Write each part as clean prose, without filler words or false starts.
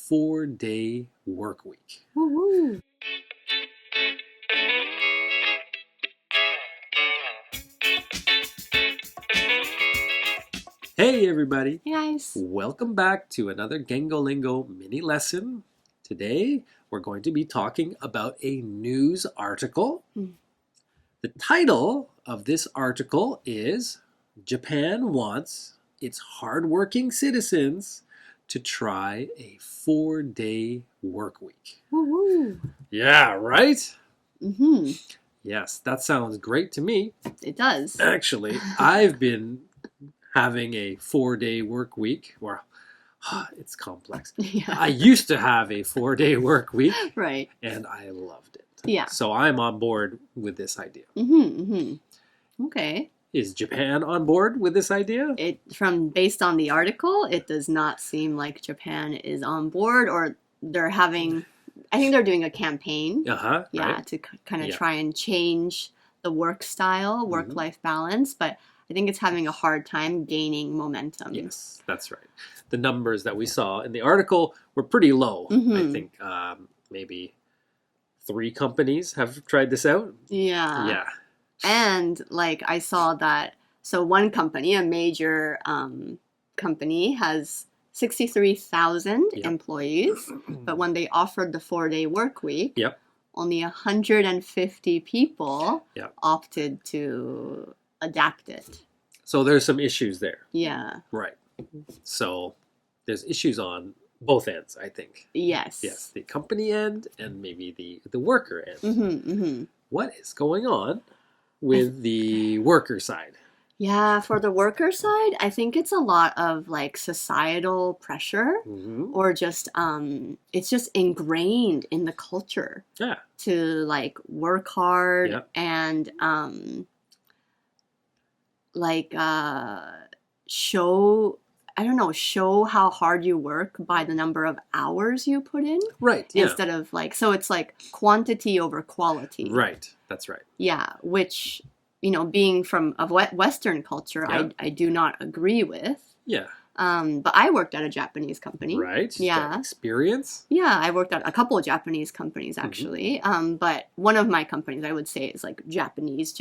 4-day work week. Woo-hoo. Hey everybody! Hey guys! Welcome back to another Gengolingo mini lesson. Today we're going to be talking about a news article. The title of this article is Japan wants its hardworking citizens to try a 4-day work week. Woo-hoo. Yeah, right? Mm-hmm. Yes, that sounds great to me. It does. Actually, I've been having a 4-day work week. Well, it's complex. Yeah. I used to have a 4-day work week. Right. And I loved it. Yeah. So I'm on board with this idea. Okay. Is Japan on board with this idea? Based on the article, it does not seem like Japan is on board, or they're having, I think they're doing a campaign. Yeah, right. To kind of try and change the work style, work-life balance, but I think it's having a hard time gaining momentum. Yes, that's right. The numbers that we saw in the article were pretty low. I think maybe 3 companies have tried this out. Yeah. Yeah. And like I saw that, so one company, a major company, has 63,000 employees, but when they offered the 4-day work week, only 150 people opted to adapt it. So there's some issues there. Yeah. Right. So there's issues on both ends, I think. Yes. Yes, the company end and maybe the worker end. What is going on with the worker side? Yeah, for the worker side, I think it's a lot of like societal pressure or just it's just ingrained in the culture to like work hard and show how hard you work by the number of hours you put in. Right. Instead of like, so it's like quantity over quality. Right. That's right. Yeah, which, being from a Western culture, I do not agree with. Yeah. But I worked at a Japanese company. Right. Yeah. Experience. Yeah, I worked at a couple of Japanese companies actually. But one of my companies I would say is like Japanese.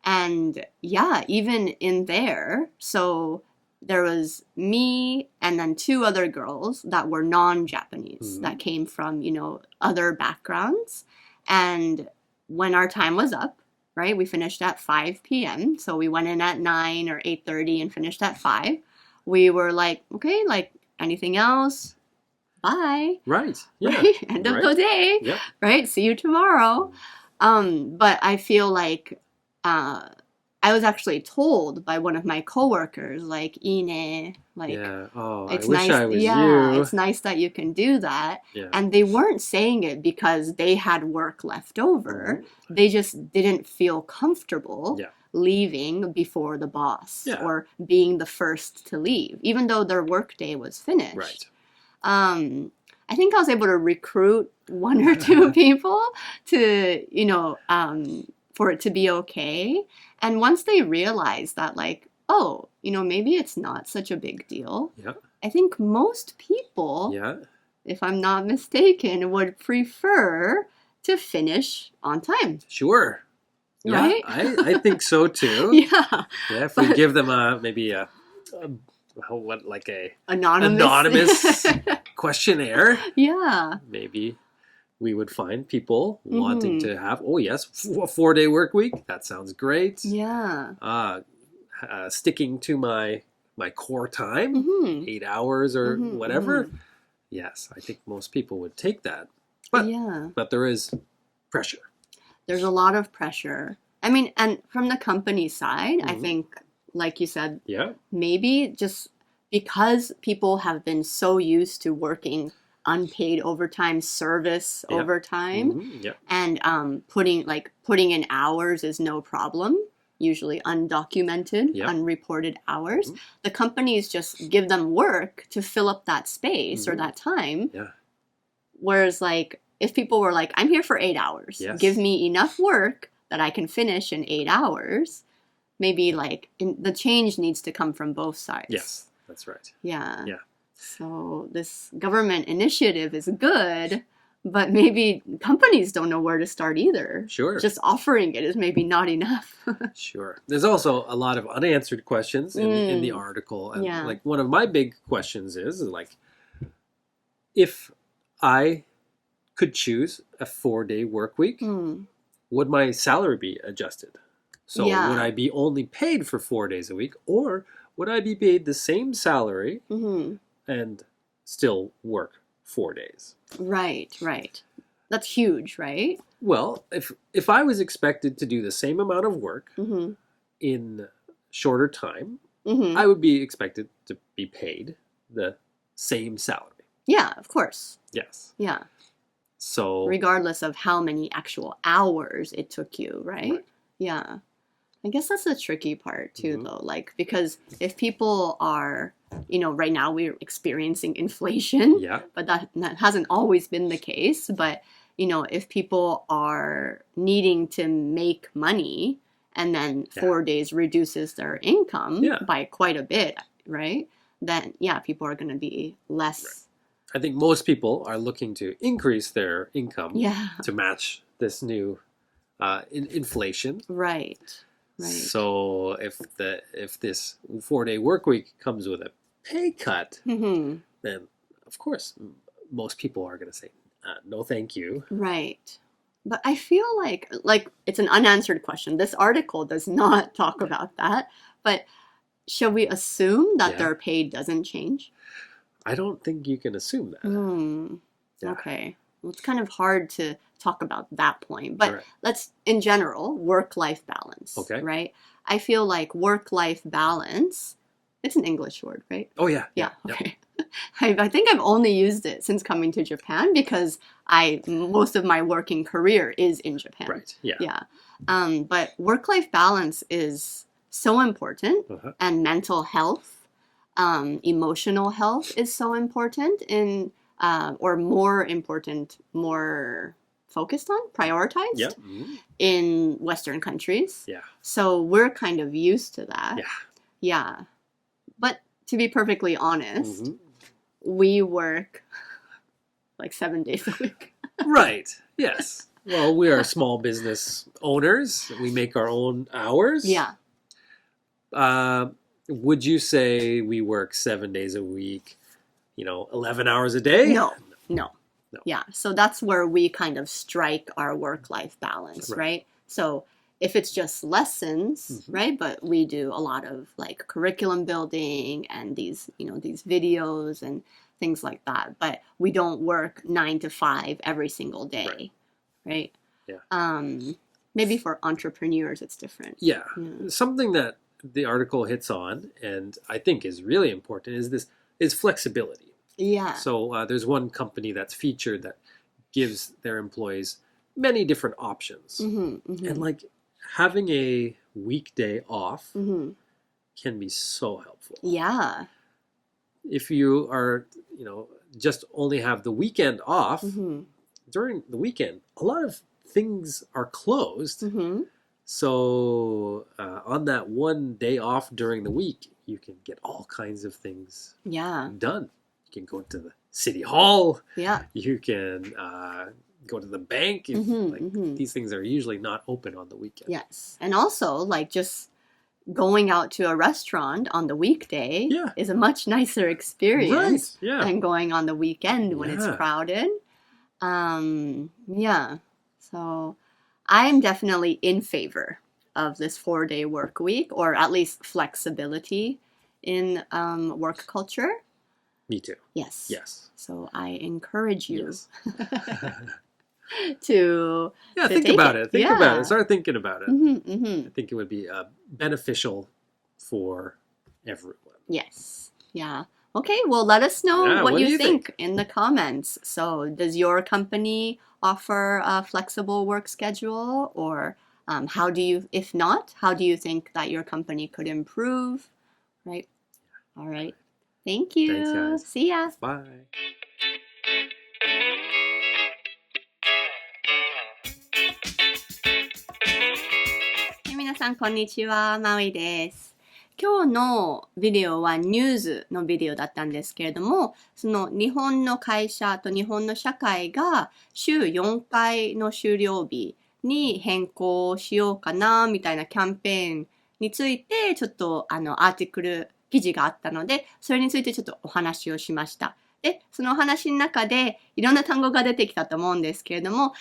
And yeah, even in there, so there was me and then 2 other girls that were non-Japanese that came from, other backgrounds. And when our time was up, right, we finished at 5 p.m. So we went in at 9 or 8:30 and finished at 5. We were like, okay, like anything else? Bye. Right. Yeah. Right? End of the day. Yep. Right? See you tomorrow. But I feel like I was actually told by one of my coworkers, like, "Ine," like, it's nice. I wish I was you. It's nice that you can do that. Yeah. And they weren't saying it because they had work left over. They just didn't feel comfortable leaving before the boss or being the first to leave, even though their work day was finished. Right. I think I was able to recruit 1 or 2 people to, for it to be okay. And once they realized that, like, oh, maybe it's not such a big deal. Yeah. I think most people, if I'm not mistaken, would prefer to finish on time. Sure. Right? Yeah, I think so too. Yeah. Yeah, if we give them maybe a anonymous questionnaire. Yeah. Maybe we would find people wanting to have, a 4-day work week. That sounds great. Yeah. Sticking to my core time, 8 hours or whatever. Yes, I think most people would take that. But there is pressure. There's a lot of pressure. I mean, and from the company side, I think, like you said, maybe just because people have been so used to working unpaid overtime, service overtime, and putting in hours is no problem. Usually undocumented, unreported hours. The companies just give them work to fill up that space or that time. Whereas, like, if people were like, I'm here for 8 hours, give me enough work that I can finish in 8 hours, maybe, like, the change needs to come from both sides. Yes, that's right. Yeah. So this government initiative is good, but maybe companies don't know where to start either. Sure. Just offering it is maybe not enough. Sure. There's also a lot of unanswered questions in the article. And like one of my big questions is like, if I could choose a 4-day work week, would my salary be adjusted? So would I be only paid for 4 days a week, or would I be paid the same salary and still work 4 days? Right. That's huge, right? Well, if I was expected to do the same amount of work in shorter time, I would be expected to be paid the same salary. Yeah, of course. Yes. Yeah. So regardless of how many actual hours it took you, right? Yeah. I guess that's the tricky part too, though. Like, because if people are, right now we're experiencing inflation, but that hasn't always been the case. But, if people are needing to make money and then 4 days reduces their income by quite a bit, right? Then, people are going to be less. Right. I think most people are looking to increase their income to match this new inflation. Right. So if this 4-day work week comes with a pay cut, then of course most people are going to say no, thank you. Right. But I feel like it's an unanswered question. This article does not talk about that. But shall we assume that their pay doesn't change? I don't think you can assume that. Okay. Well, it's kind of hard to talk about that point. But let's, in general, work-life balance. Okay. Right? I feel like work-life balance, it's an English word, right? Oh, yeah. Yeah. Okay. I think I've only used it since coming to Japan because most of my working career is in Japan. Right. Yeah. Yeah. But work-life balance is so important, and mental health, emotional health is so important or more important, more focused on, prioritized in Western countries. Yeah. So we're kind of used to that. Yeah. But to be perfectly honest, we work like 7 days a week. Right. Yes. Well, we are small business owners. We make our own hours. Yeah. Would you say we work 7 days a week, 11 hours a day? No. Yeah. So that's where we kind of strike our work-life balance, right? So if it's just lessons, right? But we do a lot of like curriculum building and these videos and things like that. But we don't work 9 to 5 every single day, right? Yeah. Maybe for entrepreneurs, it's different. Yeah. Something that the article hits on, and I think is really important, is flexibility. Yeah. So there's one company that's featured that gives their employees many different options. And like having a weekday off can be so helpful. Yeah. If you are, just only have the weekend off, during the weekend, a lot of things are closed. So on that one day off during the week, you can get all kinds of things done. You can go to the city hall. Yeah. You can go to the bank. These things are usually not open on the weekend. Yes. And also, like, just going out to a restaurant on the weekday is a much nicer experience than going on the weekend when it's crowded. Yeah. So I'm definitely in favor of this 4-day work week, or at least flexibility in work culture. Me too. Yes. So I encourage you to think about it. Think about it. Start thinking about it. I think it would be beneficial for everyone. Yes. Yeah. Okay. Well, let us know what you think in the comments. So, does your company offer a flexible work schedule, or if not, how do you think that your company could improve? Right. All right. Thank you. Thanks, guys. See ya. Bye. 皆さんこんにちは、マウイです。今日のビデオはニュースのビデオだったんですけれども、その日本の会社と日本の社会が週4回の終了日に変更しようかなみたいなキャンペーンについてちょっとアーティクル記事があったので、それについてちょっとお話をしました。で、そのお話の中でいろんな単語が出てきたと思うんですけれども、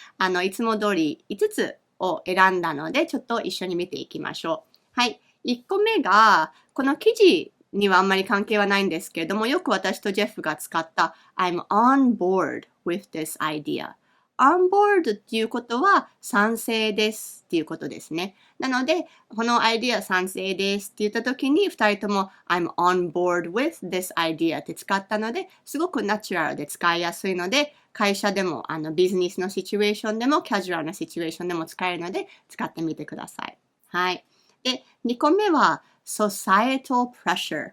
いつも通り5つを選んだので、ちょっと一緒に見ていきましょう。はい。1個目が、この記事にはあんまり関係はないんですけれども、よく私とジェフが使った I'm on board with this idea。on board っていうことは賛成ですっていうことですね。なので、このアイディア賛成ですって言ったときに、2人とも I'm on board with this idea って使ったので、すごくナチュラルで使いやすいので、会社でもビジネスのシチュエーションでもキャジュアルなシチュエーションでも使えるので、使ってみてください。はい。で、2個目は societal pressure。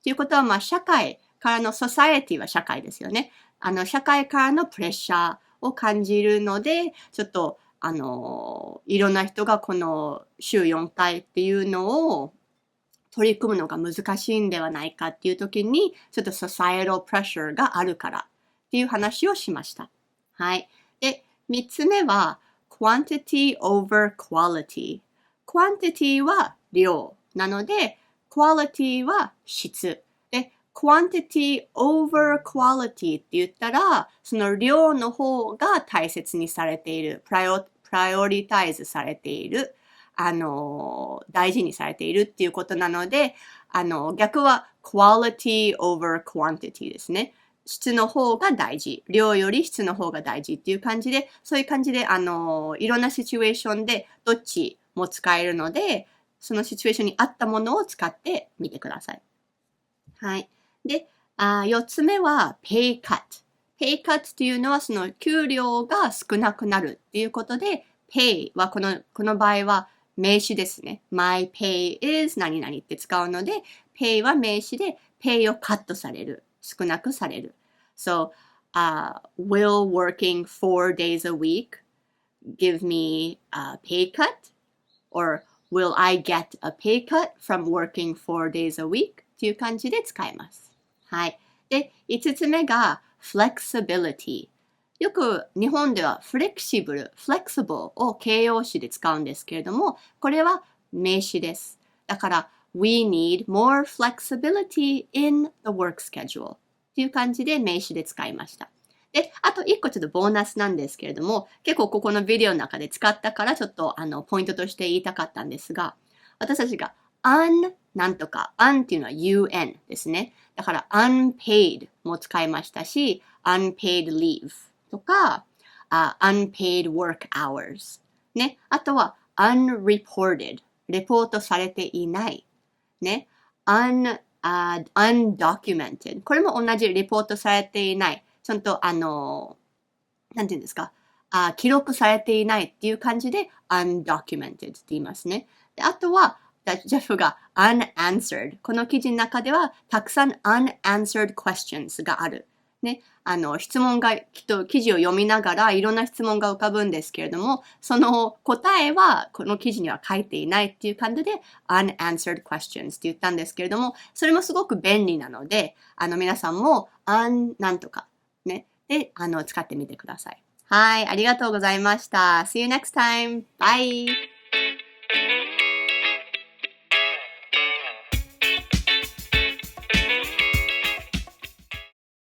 ということは、社会からの society は社会ですよね。社会からのプレッシャーを感じるので、ちょっと、いろんな人がこの週4回っていうのを取り組むのが難しいんではないかっていう時に、ちょっと societal pressure があるからっていう話をしました。はい。で、3つ目は quantity over quality。quantity は量なので、quality は質。で、quantity over quality って言ったら、その量の方が大切にされている、プライオリタイズされている、大事にされているっていうことなので、逆は quality over quantity ですね。質の方が大事。量より質の方が大事っていう感じで、そういう感じで、いろんなシチュエーションでどっちも使えるので、そのシチュエーションに合ったものを使ってみてください。はい。で、4つ目は pay cut。pay cut っていうのはその給料が少なくなるっていうことで、pay はこの場合は名詞ですね。my pay is 何々って使うので、pay は名詞で pay をカットされる。少なくされる。So, will working 4 days a week give me a pay cut? Or will I get a pay cut from working 4 days a week? っていう感じで使えます。はい。で、5つ目が flexibility。よく日本では flexible を形容詞で使うんですけれども、これは名詞です。だから、We need more flexibility in the work schedule っていう感じで名詞で使いました。で、あと1個ちょっとボーナスなんですけれども、結構ここのビデオの中で使ったからちょっとポイントとして言いたかったんですが、私たちが なんとか、っていうのは UN ですね。だから unpaid も使いましたし、unpaid leave とか、unpaid work hours ね。あとは unreported レポートされていないね。undocumented これも同じレポートされていない。ちゃんとなんていうんですか、記録されていないっていう感じで undocumented って言いますね。であとは、ジェフが unanswered この記事の中ではたくさん unanswered questions がある。ね、質問がきっと記事を読みながらいろんな質問が浮かぶんですけれども、その答えはこの記事には書いていないっていう感じで unanswered questions って言ったんですけれども、それもすごく便利なので、皆さんもなんとかね、で、使ってみてください。はい、ありがとうございました。See you next time. Bye!